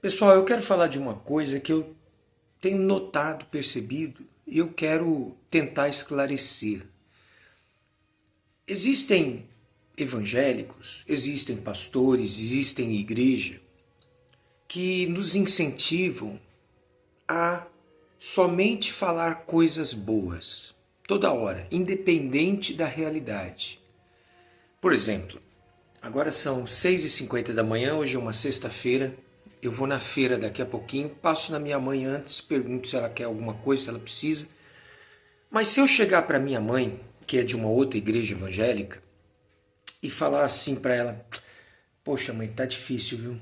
Pessoal, eu quero falar de uma coisa que eu tenho notado, percebido, e eu quero tentar esclarecer. Existem evangélicos, existem pastores, existem igreja que nos incentivam a somente falar coisas boas, toda hora, independente da realidade. Por exemplo, agora são 6h50 da manhã, hoje é uma sexta-feira. Eu vou na feira daqui a pouquinho, passo na minha mãe antes, pergunto se ela quer alguma coisa, se ela precisa. Mas se eu chegar para minha mãe, que é de uma outra igreja evangélica, e falar assim para ela: Poxa, mãe, tá difícil, viu?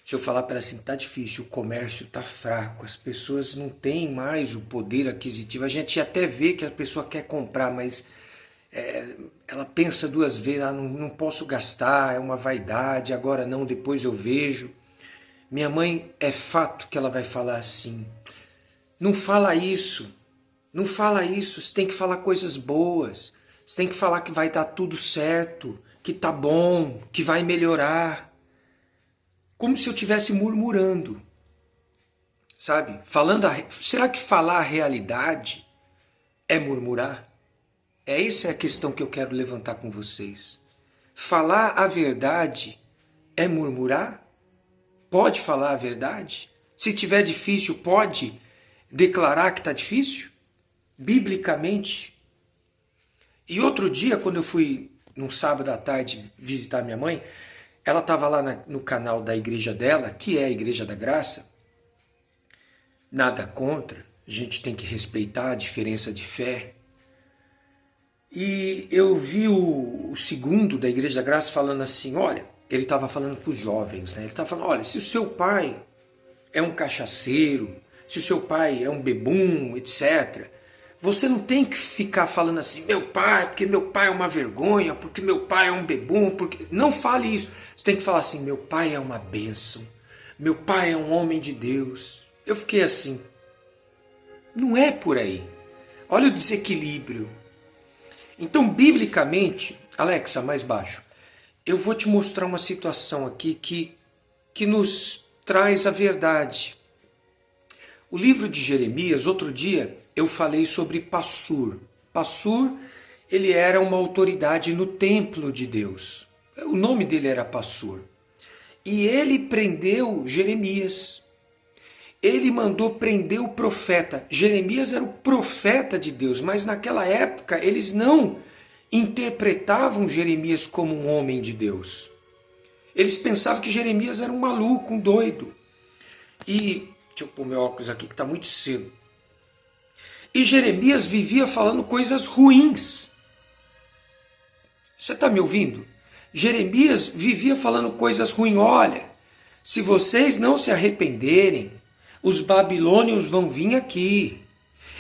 Se eu falar para ela assim: Tá difícil, o comércio tá fraco, as pessoas não têm mais o poder aquisitivo. A gente até vê que a pessoa quer comprar, mas ela pensa duas vezes: não posso gastar, é uma vaidade, agora não, depois eu vejo. Minha mãe, é fato que ela vai falar assim: Não fala isso, não fala isso, você tem que falar coisas boas, você tem que falar que vai dar tudo certo, que tá bom, que vai melhorar. Como se eu estivesse murmurando, sabe? Será que falar a realidade é murmurar? Essa é a questão que eu quero levantar com vocês. Falar a verdade é murmurar? Pode falar a verdade? Se tiver difícil, pode declarar que está difícil? Biblicamente. E outro dia, quando eu fui, num sábado à tarde, visitar minha mãe, ela estava lá no canal da igreja dela, que é a Igreja da Graça. Nada contra, a gente tem que respeitar a diferença de fé. E eu vi o segundo da Igreja da Graça falando assim: olha, ele estava falando para os jovens, né? Ele estava falando: olha, se o seu pai é um cachaceiro, se o seu pai é um bebum, etc., você não tem que ficar falando assim: meu pai, porque meu pai é uma vergonha, porque meu pai é um bebum, porque... Não fale isso. Você tem que falar assim: meu pai é uma bênção, meu pai é um homem de Deus. Eu fiquei assim, não é por aí. Olha o desequilíbrio. Então, biblicamente, Alexa, mais baixo, eu vou te mostrar uma situação aqui que nos traz a verdade. O livro de Jeremias, outro dia eu falei sobre Passur. Passur, ele era uma autoridade no templo de Deus. O nome dele era Passur. E ele prendeu Jeremias. Ele mandou prender o profeta. Jeremias era o profeta de Deus, mas naquela época eles não interpretavam Jeremias como um homem de Deus. Eles pensavam que Jeremias era um maluco, um doido. E, deixa eu pôr meu óculos aqui que está muito cedo. E Jeremias vivia falando coisas ruins. Você está me ouvindo? Jeremias vivia falando coisas ruins. Olha, se vocês não se arrependerem, os babilônios vão vir aqui.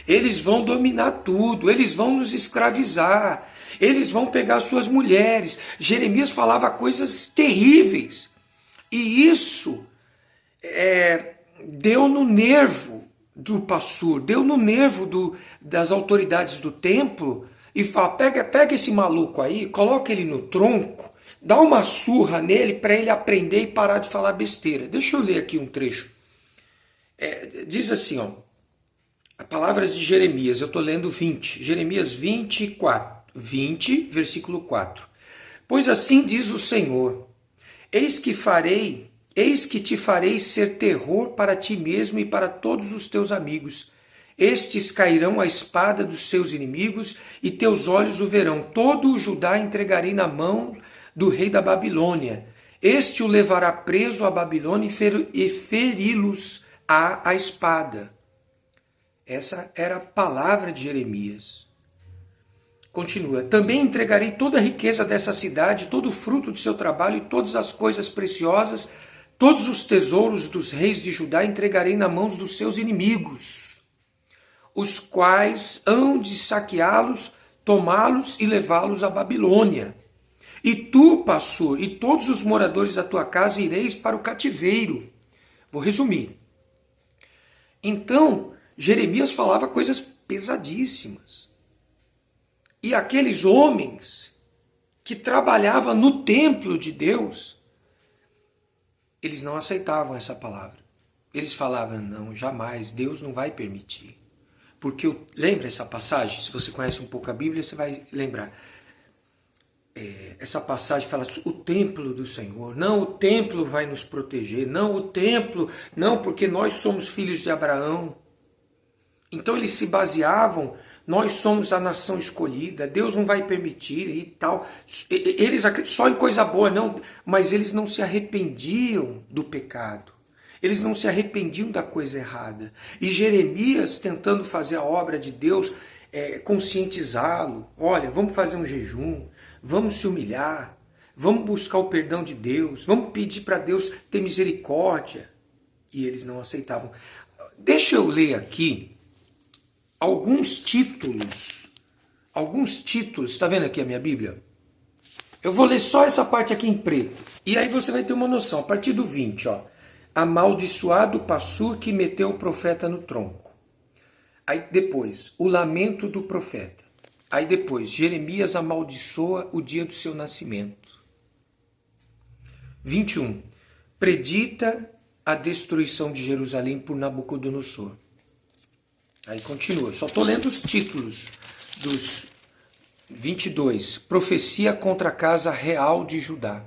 Eles vão dominar tudo, eles vão nos escravizar, eles vão pegar suas mulheres. Jeremias falava coisas terríveis. E isso deu no nervo do Passur, deu no nervo das autoridades do templo e fala: pega esse maluco aí, coloca ele no tronco, dá uma surra nele para ele aprender e parar de falar besteira. Deixa eu ler aqui um trecho. Diz assim, ó, palavras de Jeremias, eu estou lendo 20, Jeremias 20, versículo 4. Pois assim diz o Senhor: eis que te farei ser terror para ti mesmo e para todos os teus amigos. Estes cairão à espada dos seus inimigos e teus olhos o verão. Todo o Judá entregarei na mão do rei da Babilônia. Este o levará preso à Babilônia e feri-los à espada. Essa era a palavra de Jeremias. Continua: também entregarei toda a riqueza dessa cidade, todo o fruto do seu trabalho e todas as coisas preciosas, todos os tesouros dos reis de Judá entregarei nas mãos dos seus inimigos, os quais hão de saqueá-los, tomá-los e levá-los à Babilônia. E tu, Passur, e todos os moradores da tua casa ireis para o cativeiro. Vou resumir. Então, Jeremias falava coisas pesadíssimas. E aqueles homens que trabalhavam no templo de Deus, eles não aceitavam essa palavra. Eles falavam, não, jamais, Deus não vai permitir. Porque, lembra essa passagem? Se você conhece um pouco a Bíblia, você vai lembrar. Essa passagem fala, o templo do Senhor. Não, o templo vai nos proteger. Não, o templo, não, porque nós somos filhos de Abraão. Então eles se baseavam, nós somos a nação escolhida, Deus não vai permitir e tal. Eles só em coisa boa, não, mas eles não se arrependiam do pecado. Eles não se arrependiam da coisa errada. E Jeremias, tentando fazer a obra de Deus, conscientizá-lo. Olha, vamos fazer um jejum, vamos se humilhar, vamos buscar o perdão de Deus, vamos pedir para Deus ter misericórdia. E eles não aceitavam. Deixa eu ler aqui alguns títulos. Está vendo aqui a minha Bíblia? Eu vou ler só essa parte aqui em preto. E aí você vai ter uma noção. A partir do 20, ó. Amaldiçoado o Passur que meteu o profeta no tronco. Aí depois, o lamento do profeta. Aí depois, Jeremias amaldiçoa o dia do seu nascimento. 21. Predita a destruição de Jerusalém por Nabucodonosor. Aí continua, só estou lendo os títulos dos 22. Profecia contra a casa real de Judá.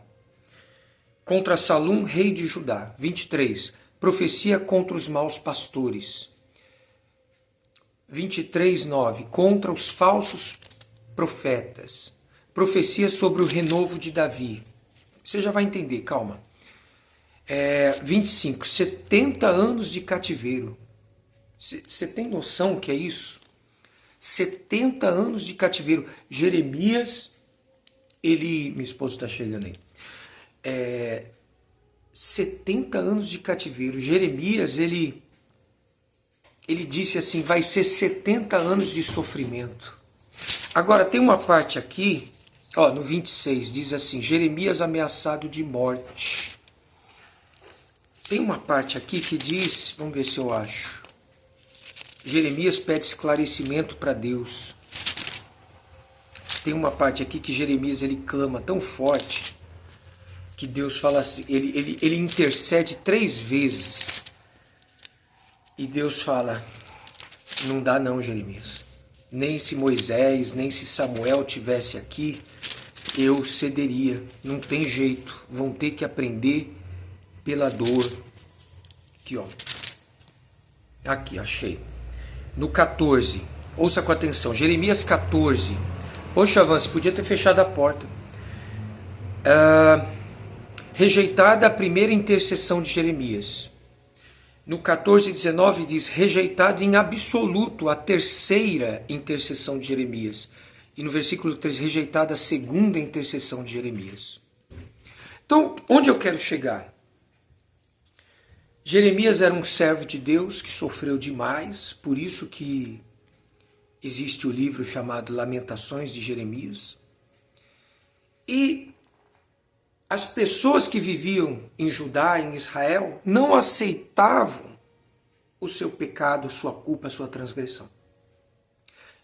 Contra Salum, rei de Judá. 23. Profecia contra os maus pastores. 23:9. Contra os falsos profetas. Profecia sobre o renovo de Davi. Você já vai entender, calma. 25. 70 anos de cativeiro. Você tem noção o que é isso? 70 anos de cativeiro. Jeremias, minha esposa está chegando aí. 70 anos de cativeiro. Jeremias, ele disse assim, vai ser 70 anos de sofrimento. Agora, tem uma parte aqui, ó, no 26, diz assim, Jeremias ameaçado de morte. Tem uma parte aqui que diz, vamos ver se eu acho. Jeremias pede esclarecimento para Deus. Tem uma parte aqui que Jeremias ele clama tão forte que Deus fala assim, ele intercede 3 vezes. E Deus fala, não dá não, Jeremias. Nem se Moisés, nem se Samuel tivesse aqui, eu cederia. Não tem jeito. Vão ter que aprender pela dor. Aqui, ó. Aqui, achei. No 14, ouça com atenção, Jeremias 14. Poxa, Van, você podia ter fechado a porta. Rejeitada a primeira intercessão de Jeremias. No 14:19 diz, rejeitada em absoluto a terceira intercessão de Jeremias. E no versículo 3, rejeitada a segunda intercessão de Jeremias. Então, onde eu quero chegar? Jeremias era um servo de Deus que sofreu demais, por isso que existe o livro chamado Lamentações de Jeremias. E as pessoas que viviam em Judá, em Israel, não aceitavam o seu pecado, sua culpa, sua transgressão.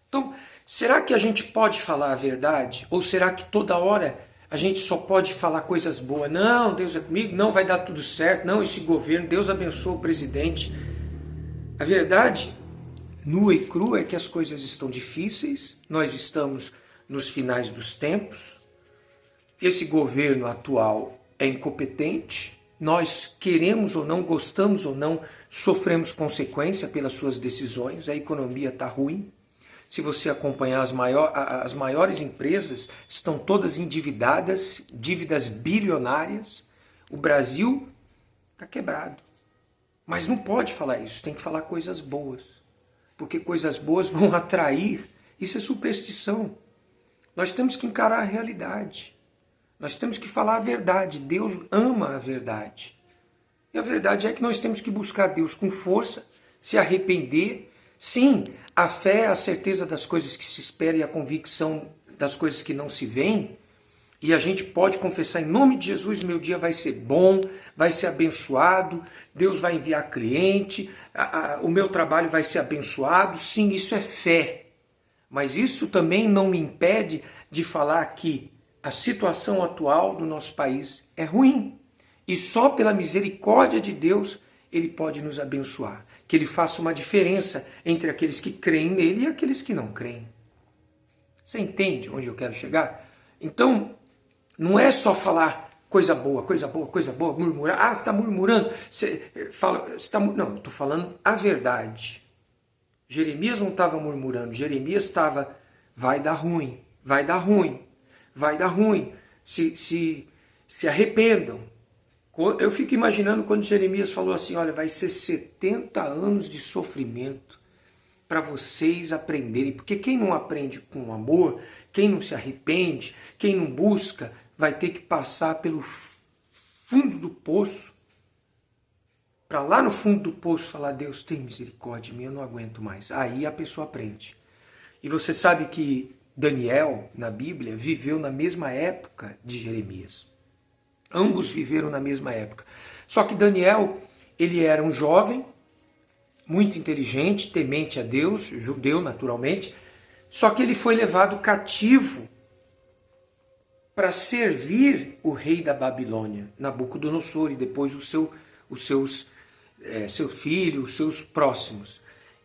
Então, será que a gente pode falar a verdade? Ou será que toda hora a gente só pode falar coisas boas? Não, Deus é comigo, não, vai dar tudo certo, não, esse governo, Deus abençoa o presidente. A verdade, nua e crua, é que as coisas estão difíceis, nós estamos nos finais dos tempos, esse governo atual é incompetente, nós queremos ou não, gostamos ou não, sofremos consequência pelas suas decisões, a economia está ruim. Se você acompanhar as maiores empresas, estão todas endividadas, dívidas bilionárias. O Brasil está quebrado. Mas não pode falar isso, tem que falar coisas boas. Porque coisas boas vão atrair. Isso é superstição. Nós temos que encarar a realidade. Nós temos que falar a verdade. Deus ama a verdade. E a verdade é que nós temos que buscar Deus com força, se arrepender. Sim, a fé é a certeza das coisas que se esperam e a convicção das coisas que não se veem. E a gente pode confessar em nome de Jesus, meu dia vai ser bom, vai ser abençoado, Deus vai enviar cliente, o meu trabalho vai ser abençoado. Sim, isso é fé. Mas isso também não me impede de falar que a situação atual do nosso país é ruim. E só pela misericórdia de Deus ele pode nos abençoar. Que ele faça uma diferença entre aqueles que creem nele e aqueles que não creem. Você entende onde eu quero chegar? Então, não é só falar coisa boa, coisa boa, coisa boa, murmurar. Ah, você está murmurando. Não, eu estou falando a verdade. Jeremias não estava murmurando. Jeremias estava, vai dar ruim, vai dar ruim, vai dar ruim. Se arrependam. Eu fico imaginando quando Jeremias falou assim, olha, vai ser 70 anos de sofrimento para vocês aprenderem. Porque quem não aprende com amor, quem não se arrepende, quem não busca, vai ter que passar pelo fundo do poço, para lá no fundo do poço falar, Deus tem misericórdia de mim, eu não aguento mais. Aí a pessoa aprende. E você sabe que Daniel, na Bíblia, viveu na mesma época de Jeremias. Ambos viveram na mesma época. Só que Daniel, ele era um jovem, muito inteligente, temente a Deus, judeu naturalmente, só que ele foi levado cativo para servir o rei da Babilônia, Nabucodonosor, e depois seu filho, os seus próximos.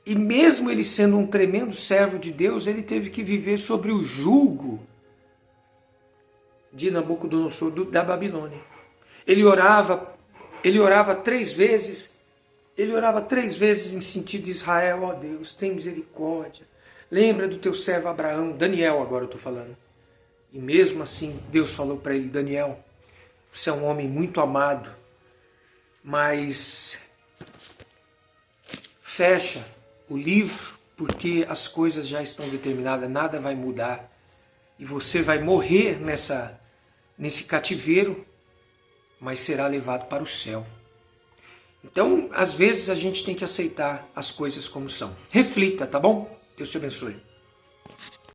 E mesmo ele sendo um tremendo servo de Deus, ele teve que viver sobre o jugo de Nabucodonosor da Babilônia. Ele orava 3 vezes, em sentido de Israel, ó Deus, tem misericórdia. Lembra do teu servo Abraão, Daniel agora eu estou falando. E mesmo assim, Deus falou para ele, Daniel, você é um homem muito amado, mas fecha o livro, porque as coisas já estão determinadas, nada vai mudar. E você vai morrer nesse cativeiro, mas será levado para o céu. Então, às vezes a gente tem que aceitar as coisas como são. Reflita, tá bom? Deus te abençoe.